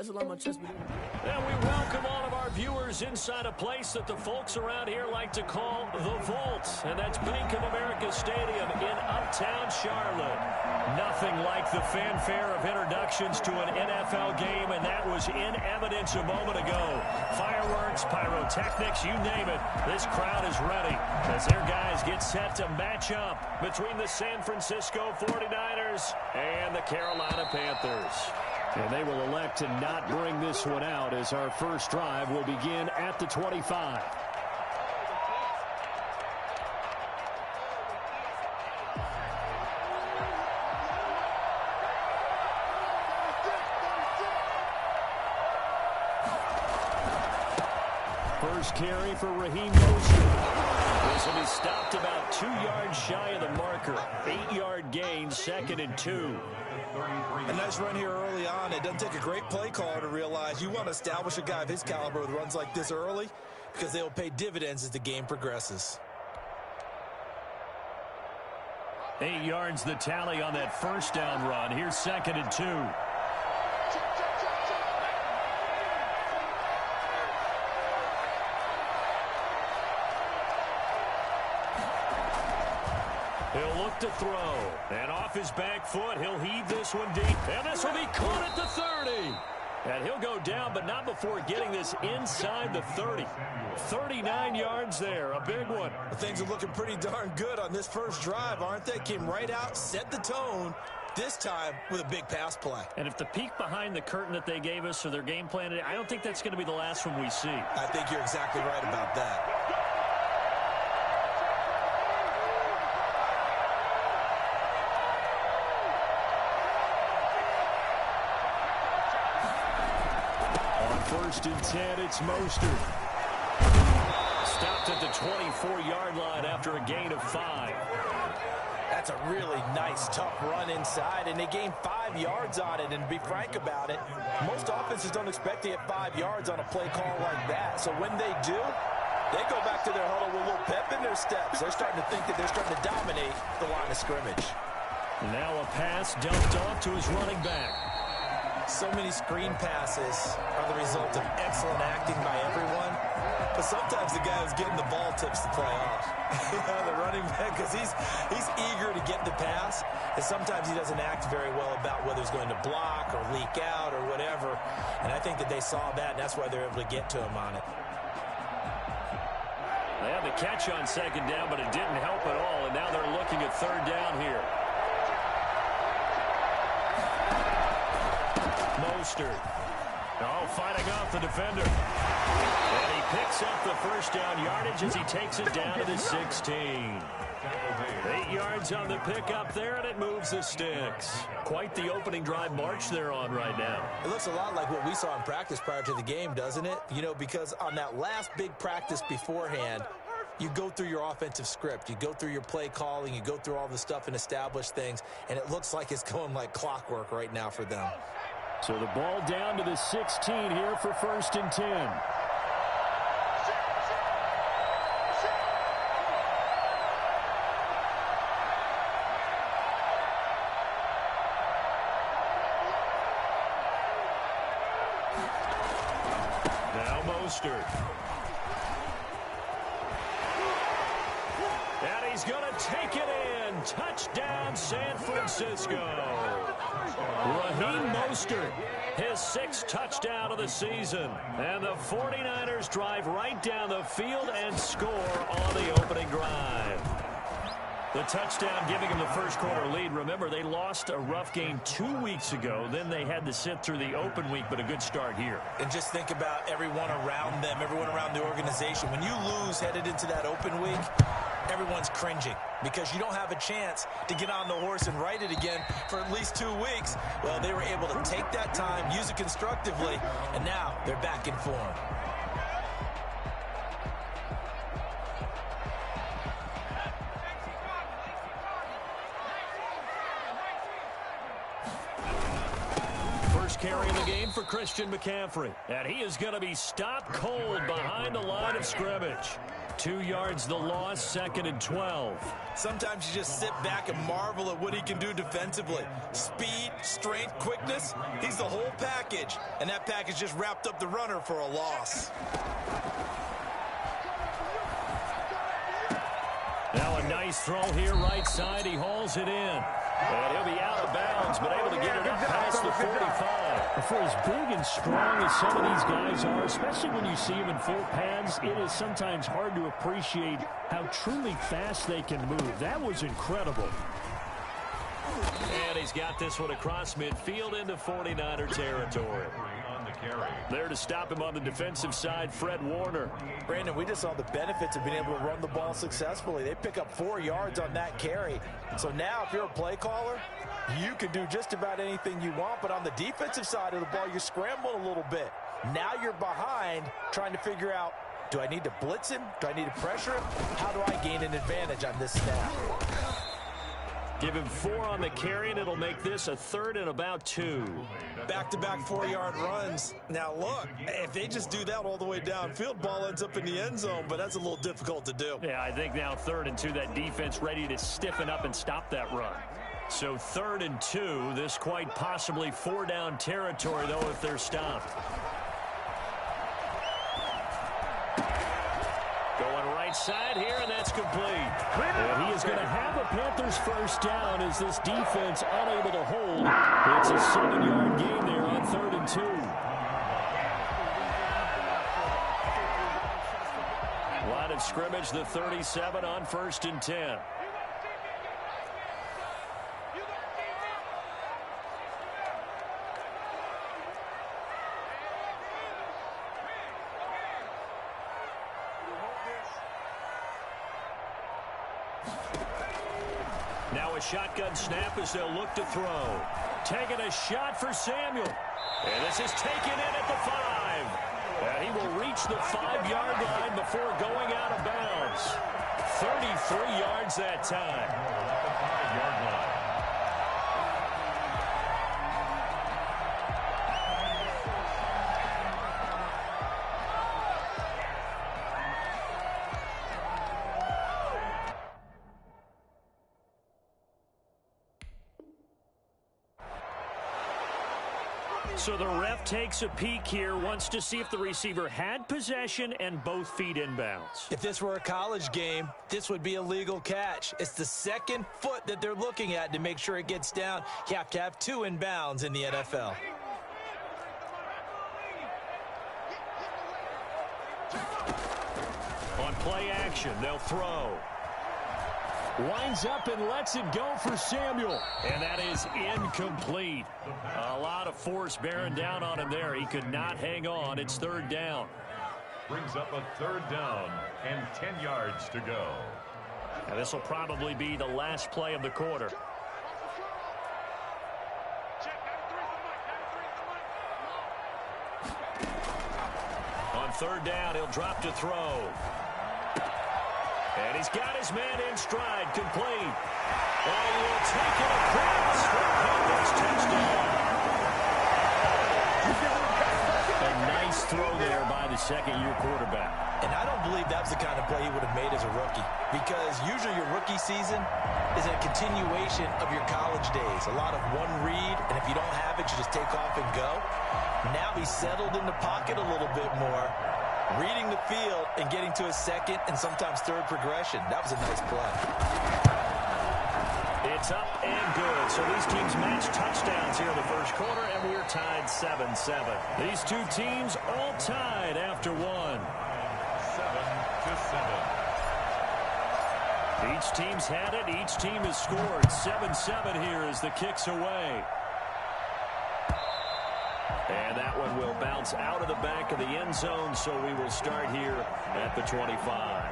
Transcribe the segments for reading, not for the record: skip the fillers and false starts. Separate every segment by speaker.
Speaker 1: That's a lot of my chest.
Speaker 2: And we welcome all of our viewers inside a place that the folks around here like to call the Vault. And that's Bank of America Stadium in Uptown Charlotte. Nothing like the fanfare of introductions to an NFL game, and that was in evidence a moment ago. Fireworks, pyrotechnics, you name it. This crowd is ready as their guys get set to match up between the San Francisco 49ers and the Carolina Panthers. And they will elect to not bring this one out as our first drive will begin at the 25. First carry for Raheem Mostert. This will be stopped about 2 yards shy of the marker. 8-yard gain, 2nd and 2.
Speaker 3: A nice run here early on. It doesn't take a great play caller to realize you want to establish a guy of his caliber with runs like this early because they will pay dividends as the game progresses.
Speaker 2: 8 yards the tally on that first down run. Here's 2nd and 2. He'll look to throw. And off his back foot, he'll heave this one deep. And this will be caught at the 30. And he'll go down, but not before getting this inside the 30. 39 yards there, a big one.
Speaker 3: Things are looking pretty darn good on this first drive, aren't they? Came right out, set the tone, this time with a big pass play.
Speaker 2: And if the peek behind the curtain that they gave us or their game plan, I don't think that's going to be the last one we see.
Speaker 3: I think you're exactly right about that.
Speaker 2: First and 10, it's Mostert. Stopped at the 24-yard line after a gain of 5.
Speaker 3: That's a really nice, tough run inside, and they gained 5 yards on it. And to be frank about it, most offenses don't expect to get 5 yards on a play call like that. So when they do, they go back to their huddle with a little pep in their steps. They're starting to think that they're starting to dominate the line of scrimmage.
Speaker 2: Now a pass dumped off to his running back.
Speaker 3: So many screen passes are the result of excellent acting by everyone. But sometimes the guy who's getting the ball tips the play off. The running back, because he's eager to get the pass. And sometimes he doesn't act very well about whether he's going to block or leak out or whatever. And I think that they saw that, and that's why they're able to get to him on it.
Speaker 2: They had the catch on 2nd down, but it didn't help at all. And now they're looking at 3rd down here. Mostert. Oh, fighting off the defender. And he picks up the first down yardage as he takes it down to the 16. 8 yards on the pickup there, and it moves the sticks. Quite the opening drive march they're on right now.
Speaker 3: It looks a lot like what we saw in practice prior to the game, doesn't it? You know, because on that last big practice beforehand, you go through your offensive script. You go through your play calling. You go through all the stuff and establish things, and it looks like it's going like clockwork right now for them.
Speaker 2: So the ball down to the 16 here for 1st and 10. Now Mostert. And he's going to take it in. Touchdown, San Francisco. Raheem Mostert, his 6th touchdown of the season. And the 49ers drive right down the field and score on the opening drive. The touchdown giving them the first quarter lead. Remember, they lost a rough game 2 weeks ago. Then they had to sit through the open week, but a good start here.
Speaker 3: And just think about everyone around them, everyone around the organization. When you lose headed into that open week, everyone's cringing because you don't have a chance to get on the horse and ride it again for at least 2 weeks. Well, they were able to take that time, use it constructively, and now they're back in form.
Speaker 2: First carry of the game game for Christian McCaffrey. And he is going to be stopped cold behind the line of scrimmage. 2 yards the loss, 2nd and 12.
Speaker 3: Sometimes you just sit back and marvel at what he can do defensively. Speed, strength, quickness, he's the whole package. And that package just wrapped up the runner for a loss.
Speaker 2: Now a nice throw here, right side. He hauls it in. And he'll be out of bounds, but able to get it up past the 45. For as big and strong as some of these guys are, especially when you see them in full pads, it is sometimes hard to appreciate how truly fast they can move. That was incredible. And he's got this one across midfield into 49er territory. There to stop him on the defensive side, Fred Warner.
Speaker 3: Brandon, we just saw the benefits of being able to run the ball successfully. They pick up 4 yards on that carry. So now if you're a play caller, you can do just about anything you want. But on the defensive side of the ball, you're scrambling a little bit. Now you're behind trying to figure out, do I need to blitz him? Do I need to pressure him? How do I gain an advantage on this snap?
Speaker 2: Give him 4 on the carry, and it'll make this a 3rd and about 2.
Speaker 3: Back-to-back 4-yard runs. Now, look, if they just do that all the way downfield, ball ends up in the end zone, but that's a little difficult to do.
Speaker 2: Yeah, I think now 3rd and 2, that defense ready to stiffen up and stop that run. So 3rd and 2, this quite possibly 4-down territory, though, if they're stopped. Going right side here, and that's complete. And he is going to have a Panthers first down as this defense unable to hold. It's a 7-yard gain there on 3rd and 2. Line of scrimmage, the 37 on 1st and 10. Now a shotgun snap as they'll look to throw. Taking a shot for Samuel. And this is taken in at the 5. And he will reach the 5-yard line before going out of bounds. 33 yards that time. 5-yard line. So the ref takes a peek here, wants to see if the receiver had possession and both feet inbounds.
Speaker 3: If this were a college game, this would be a legal catch. It's the second foot that they're looking at to make sure it gets down. You have to have 2 inbounds in the NFL.
Speaker 2: On play action, they'll throw. Winds up and lets it go for Samuel. And that is incomplete. A lot of force bearing down on him there. He could not hang on. It's 3rd down.
Speaker 1: Brings up a 3rd down and 10 yards to go.
Speaker 2: And this will probably be the last play of the quarter. On 3rd down, he'll drop to throw. And he's got his man in stride, complete. And he will take it across for a Panthers touchdown. A nice throw there by the second-year quarterback.
Speaker 3: And I don't believe that's the kind of play he would have made as a rookie, because usually your rookie season is a continuation of your college days. A lot of one read, and if you don't have it, you just take off and go. Now he's settled in the pocket a little bit more, reading the field and getting to a second and sometimes 3rd progression. That was a nice play.
Speaker 2: It's up and good. So these teams match touchdowns here in the first quarter, and we're tied 7-7. These two teams all tied after 1. 7-7. Each team's had it. Each team has scored. 7-7 here as the kick's away. And that one will bounce out of the back of the end zone, so we will start here at the 25.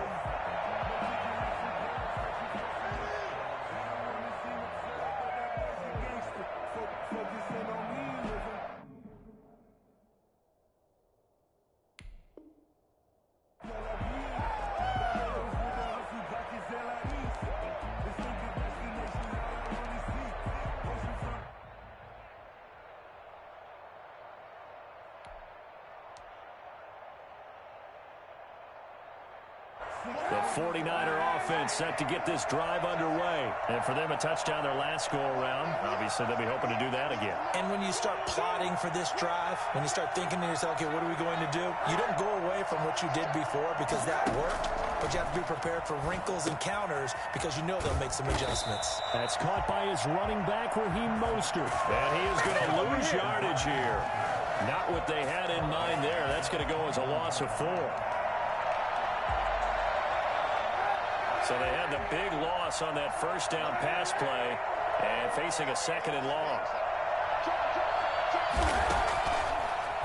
Speaker 2: The 49er offense set to get this drive underway. And for them, a touchdown their last go-around. Obviously, they'll be hoping to do that again.
Speaker 3: And when you start plotting for this drive, when you start thinking to yourself, okay, what are we going to do? You don't go away from what you did before because that worked, but you have to be prepared for wrinkles and counters because you know they'll make some adjustments.
Speaker 2: That's caught by his running back, Raheem Mostert. And he is going to lose yardage here. Not what they had in mind there. That's going to go as a loss of 4. So they had the big loss on that first down pass play and facing a 2nd and long.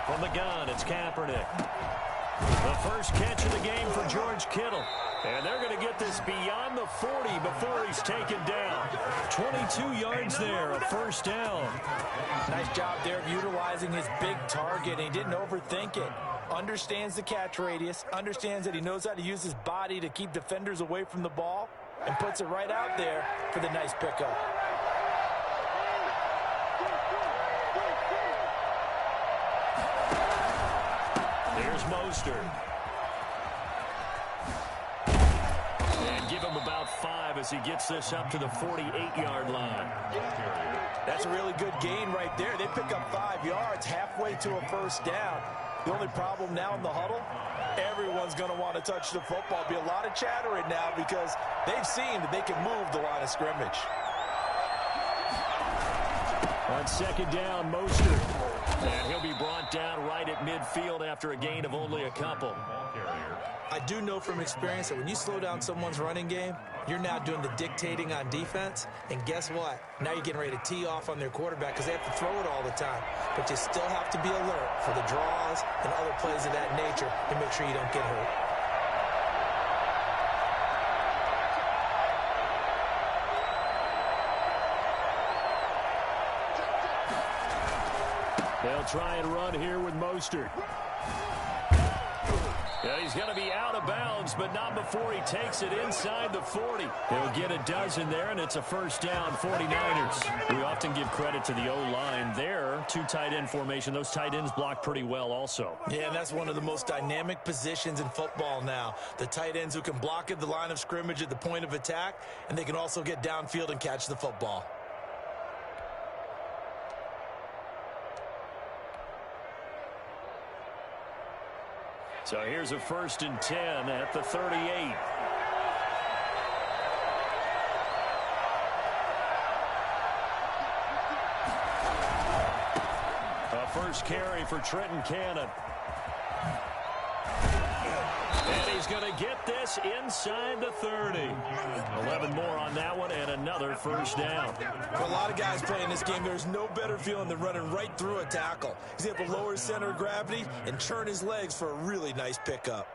Speaker 2: From the gun, it's Kaepernick. The first catch of the game for George Kittle. And they're going to get this beyond the 40 before he's taken down. 22 yards there, a first down.
Speaker 3: Nice job there of utilizing his big target, and he didn't overthink it. Understands the catch radius, understands that he knows how to use his body to keep defenders away from the ball, and puts it right out there for the nice pickup.
Speaker 2: There's Mostert. And give him about 5 as he gets this up to the 48-yard line.
Speaker 3: That's a really good gain right there. They pick up 5 yards halfway to a first down. The only problem now in the huddle, everyone's going to want to touch the football. Be a lot of chatter right now because they've seen that they can move the line of scrimmage.
Speaker 2: On 2nd down, Mostert. And he'll be brought down right at midfield after a gain of only a couple.
Speaker 3: I do know from experience that when you slow down someone's running game, you're now doing the dictating on defense. And guess what? Now you're getting ready to tee off on their quarterback because they have to throw it all the time. But you still have to be alert for the draws and other plays of that nature to make sure you don't get hurt.
Speaker 2: They'll try and run here with Mostert. And he's going to be out of bounds, but not before he takes it inside the 40. He'll get a dozen there, and it's a first down, 49ers. We often give credit to the O-line there. 2 tight end formation. Those tight ends block pretty well also.
Speaker 3: Yeah, and that's one of the most dynamic positions in football now. The tight ends who can block at the line of scrimmage at the point of attack, and they can also get downfield and catch the football.
Speaker 2: So here's a 1st and 10 at the 38. A first carry for Trenton Cannon. And he's going to get this inside the 30. 11 more on that one and another first down.
Speaker 3: For a lot of guys playing this game, there's no better feeling than running right through a tackle. He's able to lower his center of gravity and turn his legs for a really nice pickup.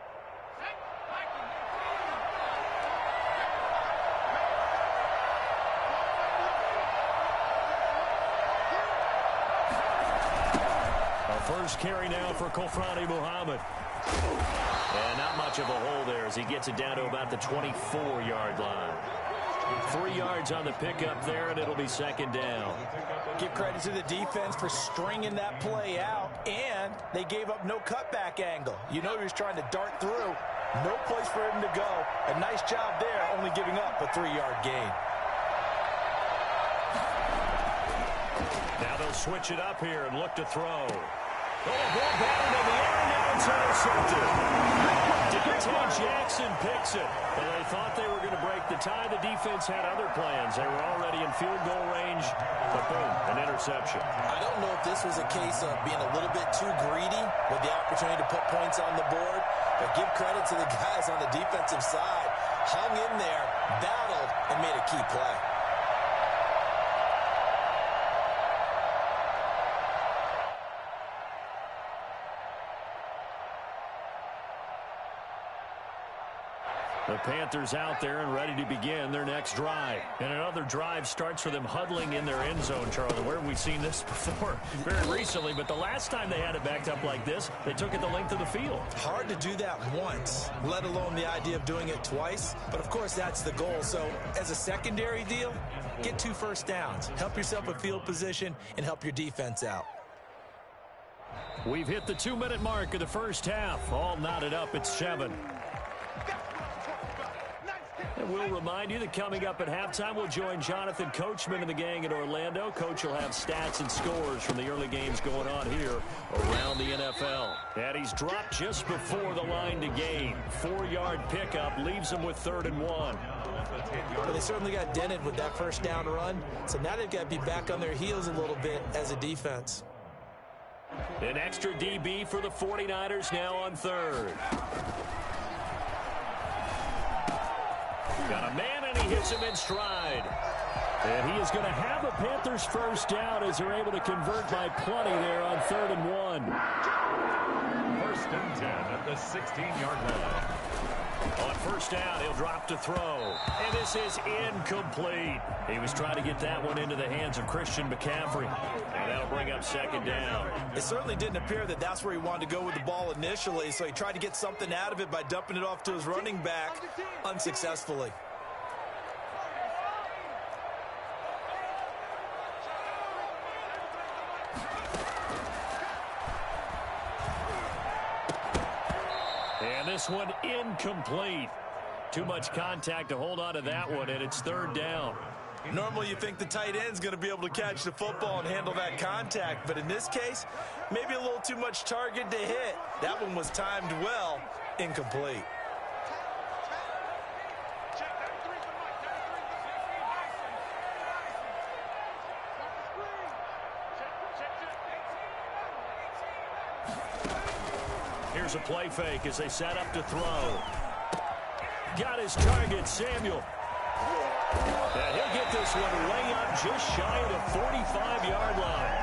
Speaker 2: A first carry now for Kofrani Muhammad. And not much of a hole there as he gets it down to about the 24-yard line. 3 yards on the pickup there, and it'll be 2nd down.
Speaker 3: Give credit to the defense for stringing that play out, and they gave up no cutback angle. You know he was trying to dart through. No place for him to go. A nice job there, only giving up a 3-yard gain.
Speaker 2: Now they'll switch it up here and look to throw. Oh, ball batted in the air, now it's intercepted. Deontay Jackson picks it. And they thought they were going to break the tie. The defense had other plans. They were already in field goal range, but boom, an interception.
Speaker 3: I don't know if this was a case of being a little bit too greedy with the opportunity to put points on the board, but give credit to the guys on the defensive side. Hung in there, battled, and made a key play.
Speaker 2: The Panthers out there and ready to begin their next drive. And another drive starts for them huddling in their end zone, Charlie. Where have we seen this before? Very recently, but the last time they had it backed up like this, they took it the length of the field.
Speaker 3: Hard to do that once, let alone the idea of doing it twice. But, of course, that's the goal. So, as a secondary deal, get 2 first downs. Help yourself a field position and help your defense out.
Speaker 2: We've hit the 2-minute mark of the first half. All knotted up at 7. And we'll remind you that coming up at halftime, we'll join Jonathan Coachman and the gang in Orlando. Coach will have stats and scores from the early games going on here around the NFL. And he's dropped just before the line to gain. 4-yard pickup leaves him with 3rd and 1.
Speaker 3: Well, they certainly got dented with that first down run, so now they've got to be back on their heels a little bit as a defense.
Speaker 2: An extra DB for the 49ers now on 3rd. Got a man, and he hits him in stride. And he is going to have a Panthers first down as they're able to convert by plenty there on 3rd and 1.
Speaker 1: 1st and 10 at the 16-yard line.
Speaker 2: On first down, he'll drop to throw. And this is incomplete. He was trying to get that one into the hands of Christian McCaffrey. And that'll bring up 2nd down.
Speaker 3: It certainly didn't appear that that's where he wanted to go with the ball initially, so he tried to get something out of it by dumping it off to his running back unsuccessfully.
Speaker 2: And this one incomplete. Too much contact to hold on to that one, and it's 3rd down.
Speaker 3: Normally you think the tight end's going to be able to catch the football and handle that contact, but in this case, maybe a little too much target to hit. That one was timed well, incomplete.
Speaker 2: Here's a play fake as they set up to throw. Got his target, Samuel. And he'll get this one way up just shy of the 45-yard line.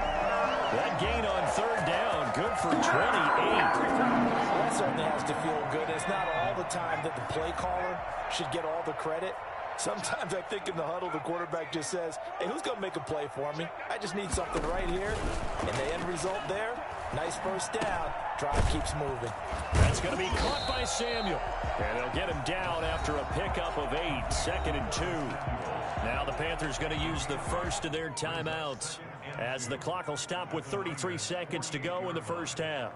Speaker 2: That gain on 3rd down, good for 28.
Speaker 3: That certainly has to feel good. It's not all the time that the play caller should get all the credit. Sometimes I think in the huddle, the quarterback just says, hey, who's going to make a play for me? I just need something right here. And the end result there, nice first down. Drive keeps moving.
Speaker 2: That's going to be caught by Samuel. And they'll get him down after a pickup of 8, 2nd and 2. Now the Panthers going to use the first of their timeouts as the clock will stop with 33 seconds to go in the first half.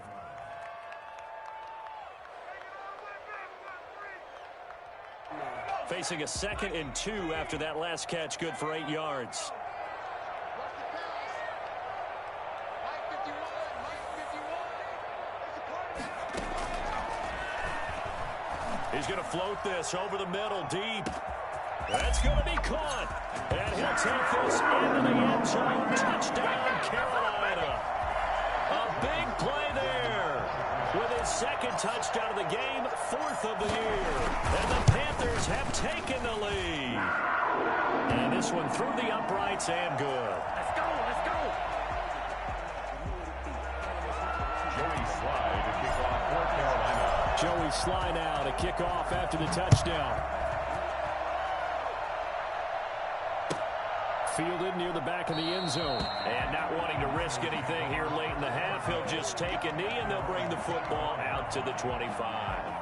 Speaker 2: Facing a 2nd and 2 after that last catch, good for 8 yards. He's going to float this over the middle deep. That's going to be caught. And he'll take this into the end zone. Touchdown, Carolina. A big play there. With his 2nd touchdown of the game, 4th of the year. And the Panthers have taken the lead. And this one through the uprights and good.
Speaker 4: Let's go, let's go.
Speaker 1: Joey Slye to kick off for Carolina.
Speaker 2: Joey Slye now to kick off after the touchdown. Fielded near the back of the end zone. And not wanting to risk anything here late in the half, he'll just take a knee and they'll bring the football out to the 25.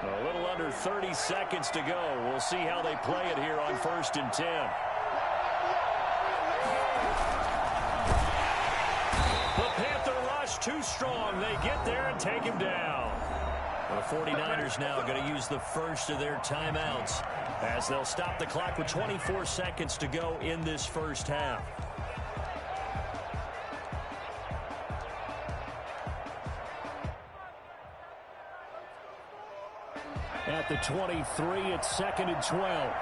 Speaker 2: A little under 30 seconds to go. We'll see how they play it here on 1st and 10. The Panther rush too strong. They get there and take him down. The 49ers now going to use the first of their timeouts as they'll stop the clock with 24 seconds to go in this first half. At the 23, it's 2nd and 12.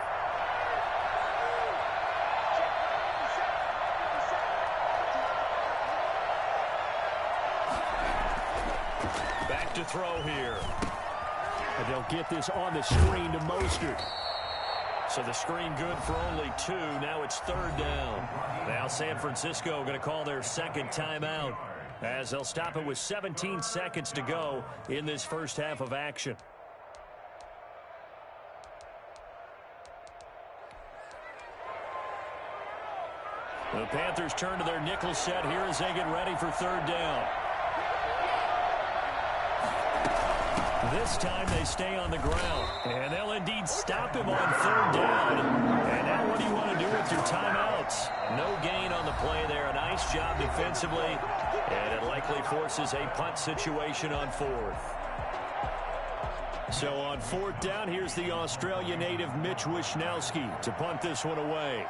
Speaker 2: Back to throw here. And they'll get this on the screen to Mostert. So the screen good for only 2. Now it's 3rd down. Now San Francisco going to call their 2nd timeout as they'll stop it with 17 seconds to go in this first half of action. The Panthers turn to their nickel set here as they get ready for 3rd down. This time they stay on the ground. And they'll indeed stop him on third down. And now what do you want to do with your timeouts? No gain on the play there. A nice job defensively. And it likely forces a punt situation on fourth. So on fourth down, here's the Australia native Mitch Wishnowsky to punt this one away.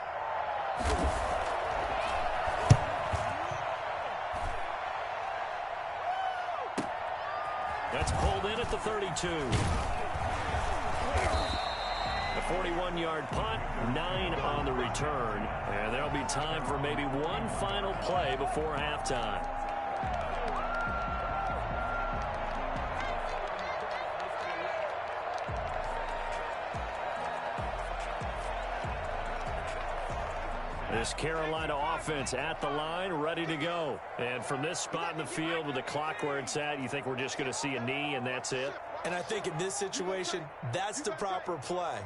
Speaker 2: That's pulled in at the 32. The 41-yard punt, 9 on the return. And there'll be time for maybe one final play before halftime. This Carolina offense at the line, ready to go. And from this spot in the field with the clock where it's at, you think we're just going to see a knee and that's it?
Speaker 3: And I think in this situation, that's the proper play.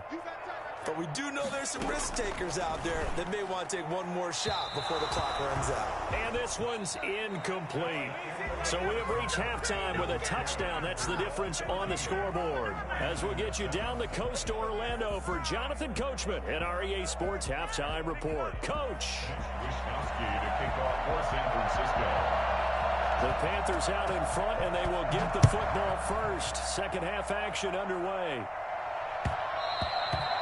Speaker 3: But we do know there's some risk takers out there that may want to take one more shot before the clock runs out.
Speaker 2: And this one's incomplete. So we have reached halftime with a touchdown. That's the difference on the scoreboard. As we'll get you down the coast to Orlando for Jonathan Coachman and our EA Sports Halftime Report. Coach.
Speaker 1: Wishnowsky to kick off for San Francisco.
Speaker 2: The Panthers out in front, and they will get the football first. Second half action underway.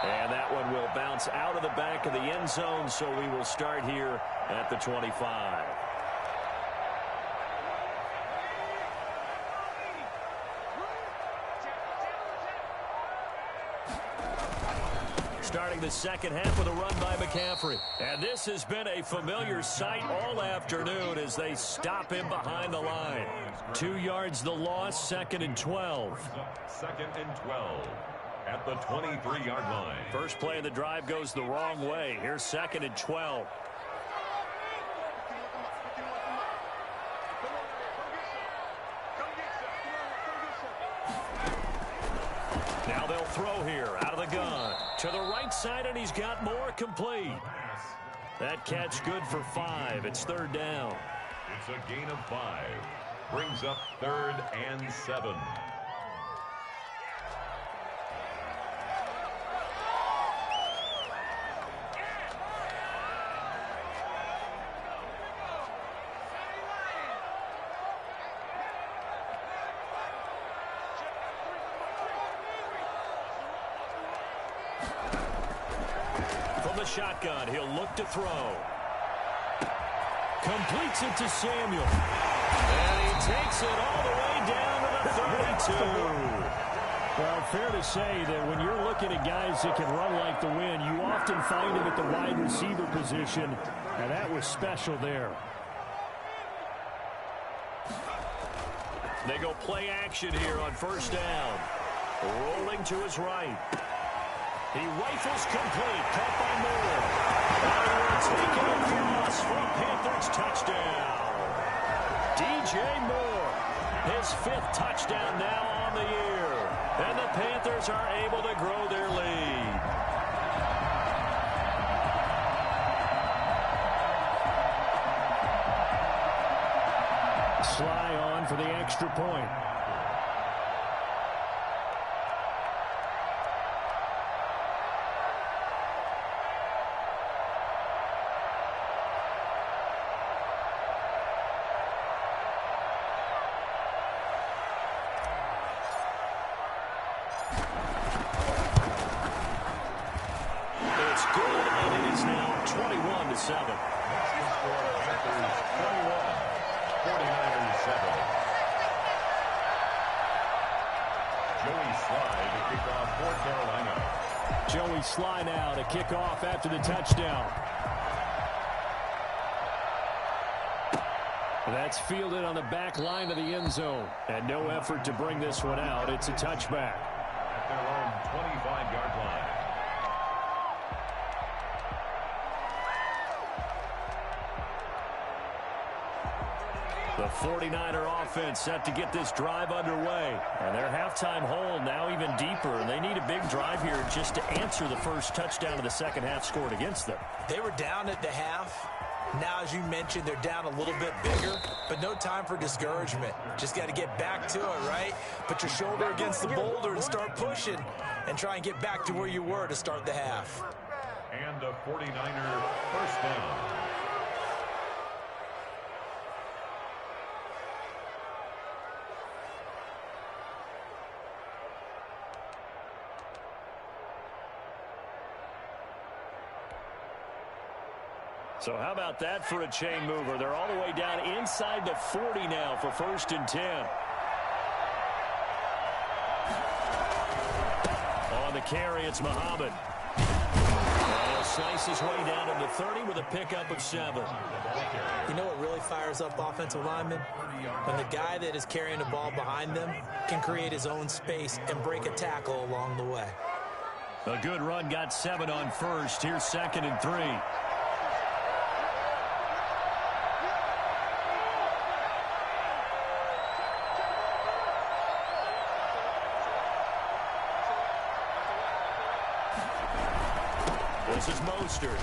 Speaker 2: And that one will bounce out of the back of the end zone, so we will start here at the 25. Starting the second half with a run by McCaffrey. And this has been a familiar sight all afternoon as they stop him behind the line. 2 yards the loss, 2nd and 12.
Speaker 1: 2nd and 12 at the 23-yard line.
Speaker 2: First play of the drive goes the wrong way. Here's 2nd and 12. Now they'll throw here out of the gun. To the right side, and he's got more complete. That catch good for 5. It's 3rd down.
Speaker 1: It's a gain of 5. Brings up 3rd and 7.
Speaker 2: Shotgun, he'll look to throw. Completes it to Samuel. And he takes it all the way down to the 32. Well, fair to say that when you're looking at guys that can run like the wind, you often find them at the wide receiver position, and that was special there. They go play action here on 1st down. Rolling to his right. He rifles complete, caught by Moore. Taken across for a Panthers touchdown. DJ Moore, his 5th touchdown now on the year. And the Panthers are able to grow their lead. Sly on for the extra point. Sly now to kick off after the touchdown. That's fielded on the back line of the end zone. And no effort to bring this one out. It's a touchback.
Speaker 1: At their own 25-yard line.
Speaker 2: The 49er offense set to get this drive underway. And their halftime hole now even deeper. And they need a big drive here just to answer the first touchdown of the second half scored against them.
Speaker 3: They were down at the half. Now, as you mentioned, they're down a little bit bigger, but no time for discouragement. Just got to get back to it, right? Put your shoulder against the boulder and start pushing and try and get back to where you were to start the half.
Speaker 1: And a 49er first down.
Speaker 2: So how about that for a chain mover? They're all the way down inside the 40 now for 1st and 10. On the carry, it's Muhammad. And he'll slice his way down into 30 with a pickup of 7.
Speaker 3: You know what really fires up offensive linemen? When the guy that is carrying the ball behind them can create his own space and break a tackle along the way.
Speaker 2: A good run got 7 on 1st. Here's 2nd and 3. This is Mostert.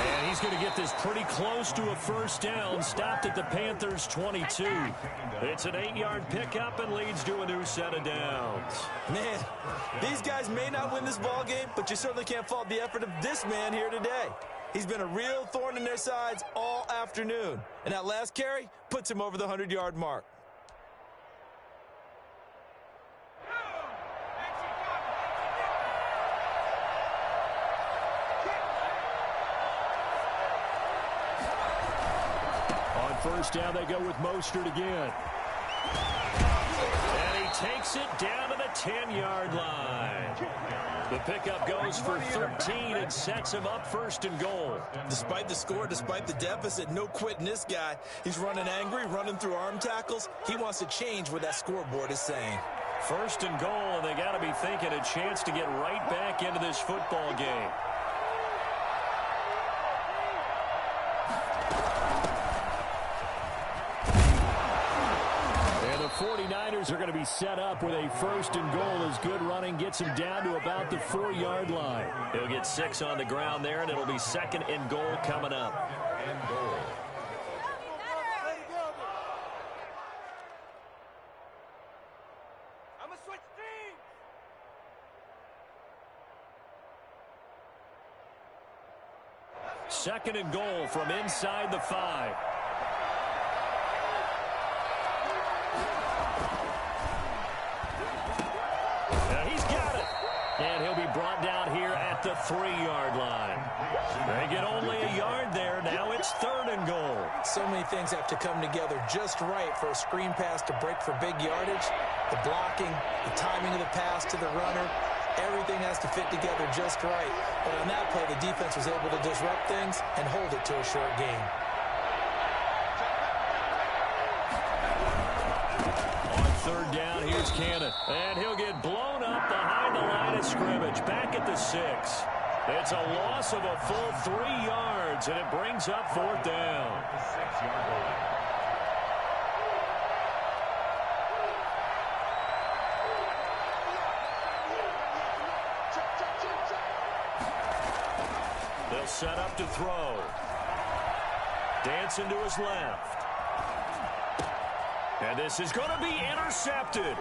Speaker 2: And he's going to get this pretty close to a first down. Stopped at the Panthers' 22. It's an 8-yard pickup and leads to a new set of downs.
Speaker 3: Man, these guys may not win this ball game, but you certainly can't fault the effort of this man here today. He's been a real thorn in their sides all afternoon. And that last carry puts him over the 100-yard mark.
Speaker 2: First down, they go with Mostert again. And he takes it down to the 10-yard line. The pickup goes for 13 and sets him up 1st and goal.
Speaker 3: Despite the score, despite the deficit, no quitting this guy. He's running angry, running through arm tackles. He wants to change what that scoreboard is saying.
Speaker 2: 1st and goal, and they got to be thinking a chance to get right back into this football game. And the 49ers are going to be set up with a 1st and goal as good running gets him down to about the 4-yard line. He'll get 6 on the ground there, and it'll be 2nd and goal coming up.
Speaker 1: And goal.
Speaker 2: Second and goal from inside the 5. Now he's got it. And he'll be brought down here at the 3-yard line. They get only a yard there. Now it's 3rd and goal.
Speaker 3: So many things have to come together just right for a screen pass to break for big yardage. The blocking, the timing of the pass to the runner. Everything has to fit together just right. But on that play, the defense was able to disrupt things and hold it to a short gain.
Speaker 2: On 3rd down, here's Cannon. And he'll get blown up behind the line of scrimmage. Back at the 6. It's a loss of a full 3 yards, and it brings up 4th down.
Speaker 1: The 6-yard line.
Speaker 2: They'll set up to throw. Dancing to his left. And this is going to be intercepted.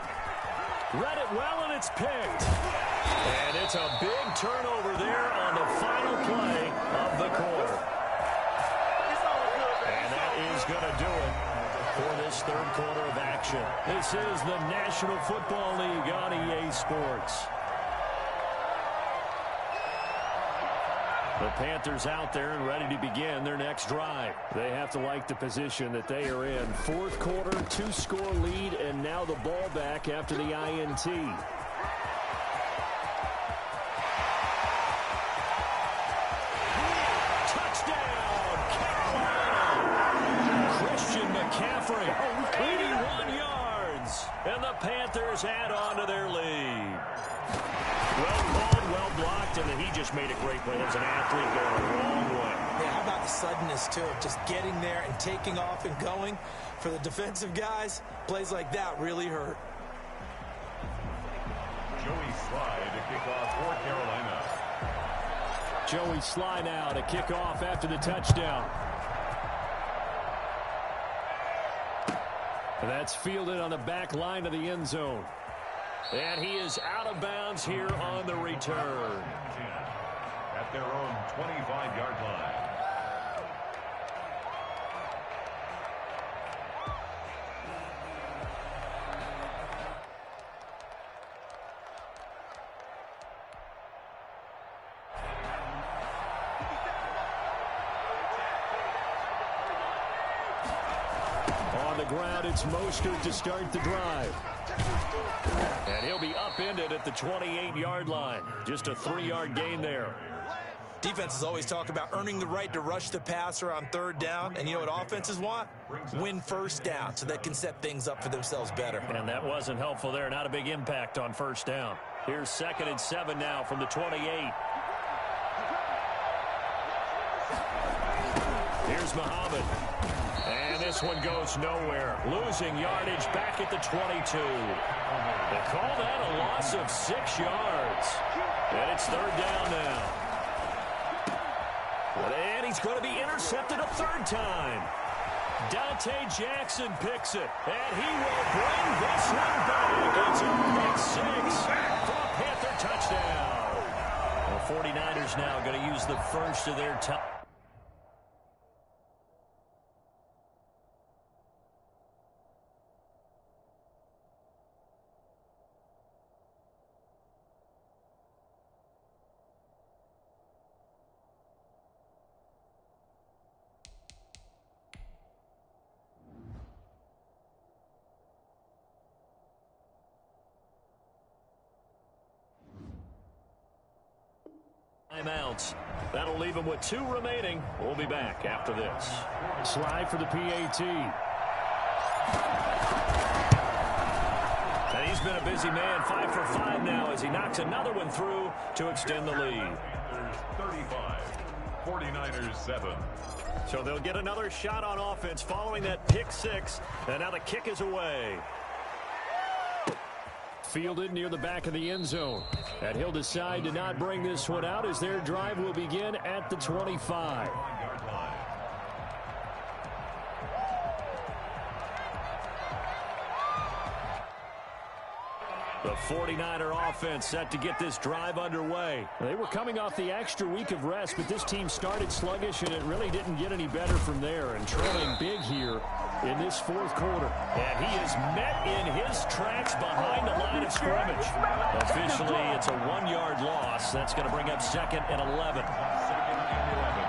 Speaker 2: Read it well, and it's picked. And it's a big turnover there on the final play of the quarter. And that is going to do it for this 3rd quarter of action. This is the National Football League on EA Sports. The Panthers out there and ready to begin their next drive. They have to like the position that they are in. 4th quarter, 2-score lead, and now the ball back after the INT. Touchdown, Carolina! Christian McCaffrey, 81 yards, and the Panthers add on to their lead. Well called, well blocked, and then he just made a great play. There's an athlete going a long way.
Speaker 3: Yeah, how about the suddenness, too, of just getting there and taking off and going? For the defensive guys, plays like that really hurt.
Speaker 1: Joey Slye to kick off for Carolina.
Speaker 2: Joey Sly now to kick off after the touchdown. That's fielded on the back line of the end zone. And he is out of bounds here on the return.
Speaker 1: At their own 25-yard line.
Speaker 2: On the ground, it's Mostert to start the drive. And he'll be upended at the 28-yard line. Just a 3-yard gain there.
Speaker 3: Defenses always talk about earning the right to rush the passer on third down. And you know what offenses want? Win first down so they can set things up for themselves better.
Speaker 2: And that wasn't helpful there. Not a big impact on first down. Here's 2nd and 7 now from the 28. Here's Muhammad. And this one goes nowhere. Losing yardage back at the 22. They call that a loss of 6 yards. And it's 3rd down now. And he's going to be intercepted a 3rd time. Dante Jackson picks it. And he will bring this one back. It's a big 6 for a Panther touchdown. The 49ers now going to use the first of their time. Timeouts. That'll leave him with 2 remaining. We'll be back after this. Slide for the PAT. And he's been a busy man. 5 for 5 now as he knocks another one through to extend the lead.
Speaker 1: 35, 49ers 7.
Speaker 2: So they'll get another shot on offense following that pick 6. And now the kick is away. Fielded near the back of the end zone. And he'll decide to not bring this one out as their drive will begin at the 25. The 49er offense set to get this drive underway. They were coming off the extra week of rest, but this team started sluggish, and it really didn't get any better from there. And trailing big here in this 4th quarter. And he is met in his tracks behind the line of scrimmage. Officially, it's a 1-yard loss. That's going to bring up 2nd and 11.
Speaker 1: 2nd and 11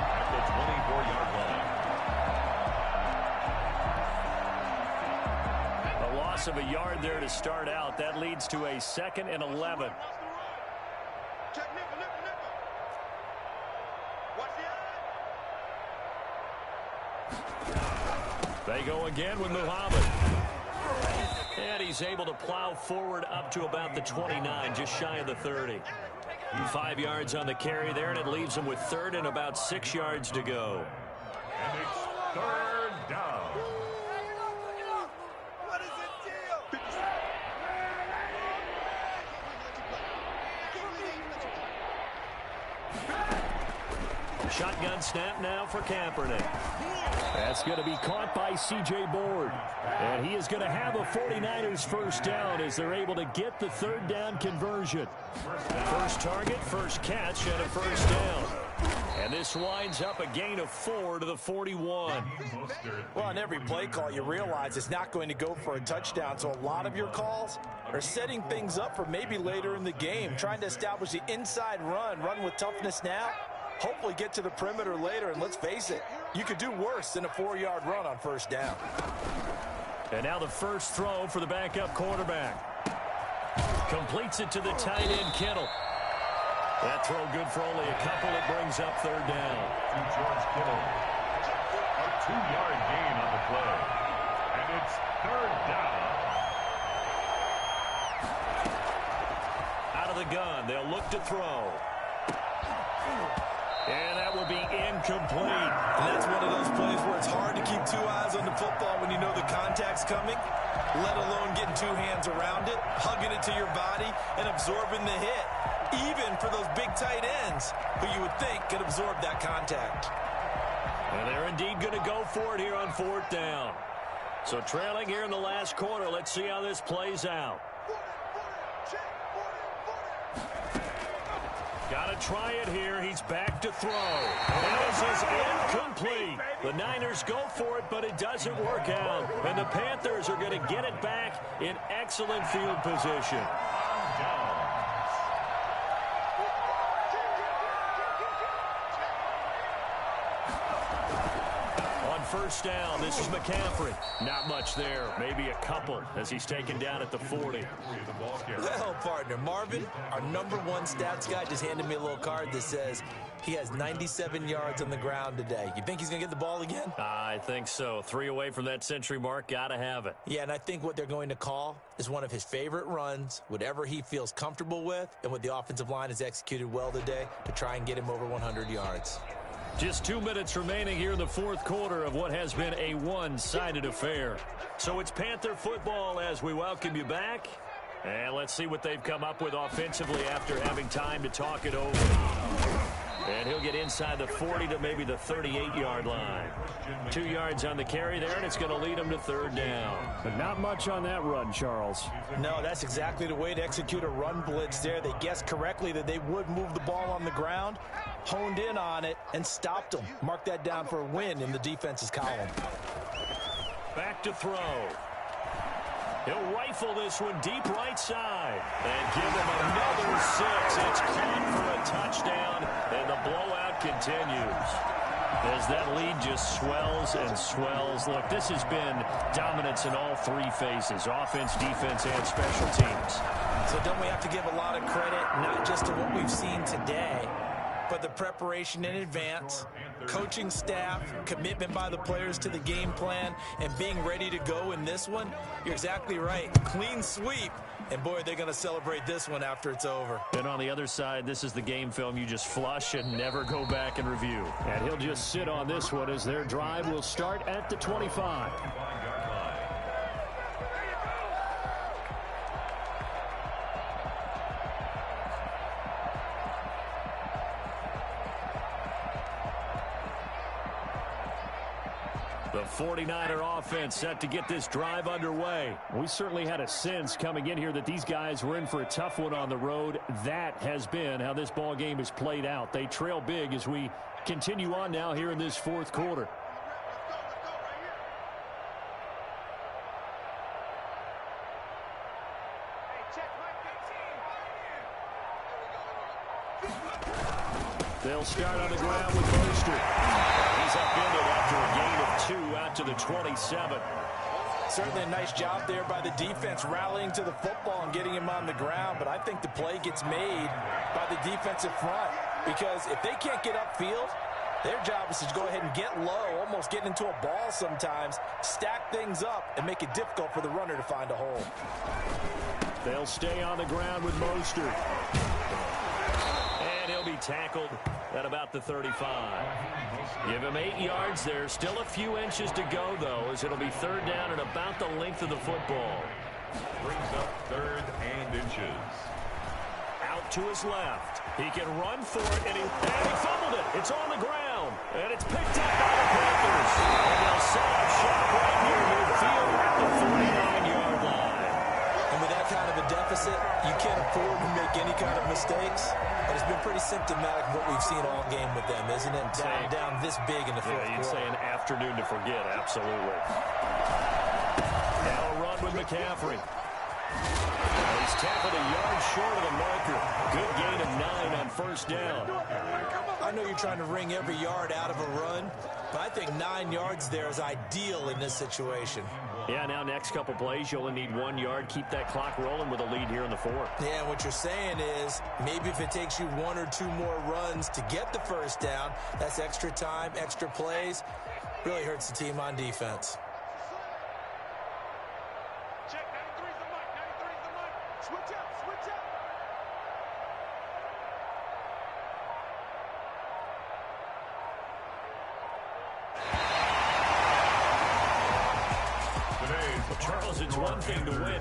Speaker 1: at the 24-yard line.
Speaker 2: A loss of a yard there to start out. That leads to a 2nd and 11. They go again with Muhammad. And he's able to plow forward up to about the 29, just shy of the 30. 5 yards on the carry there, and it leaves him with 3rd and about 6 yards to go.
Speaker 1: And it's 3rd down.
Speaker 2: Shotgun snap now for Kaepernick. That's going to be caught by C.J. Board. And he is going to have a 49ers first down as they're able to get the 3rd down conversion. First target, first catch, and a first down. And this winds up a gain of 4 to the 41.
Speaker 3: Well, on every play call, you realize it's not going to go for a touchdown. So a lot of your calls are setting things up for maybe later in the game, trying to establish the inside run with toughness now. Hopefully get to the perimeter later, and let's face it, you could do worse than a 4-yard run on first down.
Speaker 2: And now the first throw for the backup quarterback. Completes it to the tight end, Kittle. That throw good for only a couple. It brings up 3rd down.
Speaker 1: To George Kittle. A 2-yard gain on the play. And it's 3rd down.
Speaker 2: Out of the gun, they'll look to throw. And that will be incomplete.
Speaker 3: And that's one of those plays where it's hard to keep 2 eyes on the football when you know the contact's coming, let alone getting 2 hands around it, hugging it to your body, and absorbing the hit. even for those big tight ends who you would think could absorb that contact.
Speaker 2: And they're indeed going to go for it here on 4th down. So trailing here in the last quarter. Let's see how this plays out. Got to try it here. He's back to throw. And this is incomplete. The Niners go for it, but it doesn't work out. And the Panthers are going to get it back in excellent field position. First down, this is McCaffrey. Not much there, maybe a couple as he's taken down at the 40.
Speaker 3: Well, partner, Marvin, our #1 stats guy, just handed me a little card that says he has 97 yards on the ground today. You think he's going to get the ball again?
Speaker 2: I think so. 3 away from that century mark. Got to have it.
Speaker 3: Yeah, and I think what they're going to call is one of his favorite runs, whatever he feels comfortable with, and what the offensive line has executed well today to try and get him over 100 yards.
Speaker 2: Just 2 minutes remaining here in the 4th quarter of what has been a one-sided affair. So it's Panther football as we welcome you back. And let's see what they've come up with offensively after having time to talk it over. And he'll get inside the 40 to maybe the 38-yard line. 2 yards on the carry there, and it's going to lead him to 3rd down.
Speaker 4: But not much on that run, Charles.
Speaker 3: No, that's exactly the way to execute a run blitz there. They guessed correctly that they would move the ball on the ground, honed in on it, and stopped them. Mark that down for a win in the defense's column.
Speaker 2: Back to throw. He'll rifle this one deep right side. And give him another 6. It's caught for a touchdown, and the blowout continues. As that lead just swells and swells. Look, this has been dominance in all 3 phases, offense, defense, and special teams.
Speaker 3: So don't we have to give a lot of credit, not just to what we've seen today, but the preparation in advance, coaching staff, commitment by the players to the game plan, and being ready to go in this one? You're exactly right. Clean sweep. And, boy, they're going to celebrate this one after it's over.
Speaker 2: And on the other side, this is the game film you just flush and never go back and review.
Speaker 4: And he'll just sit on this one as their drive will start at the 25.
Speaker 2: The 49er offense set to get this drive underway.
Speaker 4: We certainly had a sense coming in here that these guys were in for a tough one on the road. That has been how this ball game has played out. They trail big as we continue on now here in this 4th quarter. They'll start on the ground with Mostert.
Speaker 2: He's upended after a gain of 2 out to the 27.
Speaker 3: Certainly a nice job there by the defense rallying to the football and getting him on the ground, but I think the play gets made by the defensive front because if they can't get upfield, their job is to go ahead and get low, almost get into a ball sometimes, stack things up, and make it difficult for the runner to find a hole.
Speaker 4: They'll stay on the ground with Mostert.
Speaker 2: And he'll be tackled at about the 35. Give him 8 yards there. Still a few inches to go, though, as it'll be 3rd down and about the length of the football.
Speaker 1: Brings up 3rd and inches.
Speaker 2: Out to his left. He can run for it, and he fumbled it. It's on the ground, and it's picked up by the Panthers. And they'll set up shop right here midfield at the 49-yard line.
Speaker 3: And with that kind of a deficit, you can't afford to make any kind of mistakes. But it's been pretty symptomatic of what we've seen all game with them, isn't it? Down this big in the 4th quarter.
Speaker 2: You'd say an afternoon to forget, absolutely. Now a run with McCaffrey. He's tackled a yard short of the marker. Good gain of 9 on 1st down.
Speaker 3: I know you're trying to wring every yard out of a run, but I think 9 yards there is ideal in this situation.
Speaker 2: Yeah, now next couple plays, you only need 1 yard. Keep that clock rolling with a lead here in the 4th.
Speaker 3: Yeah, and what you're saying is maybe if it takes you 1 or 2 more runs to get the 1st down, that's extra time, extra plays. Really hurts the team on defense.
Speaker 5: Check, 93's the mic, 93's the mic. Switch up, switch up.
Speaker 2: Charles, it's one thing to win.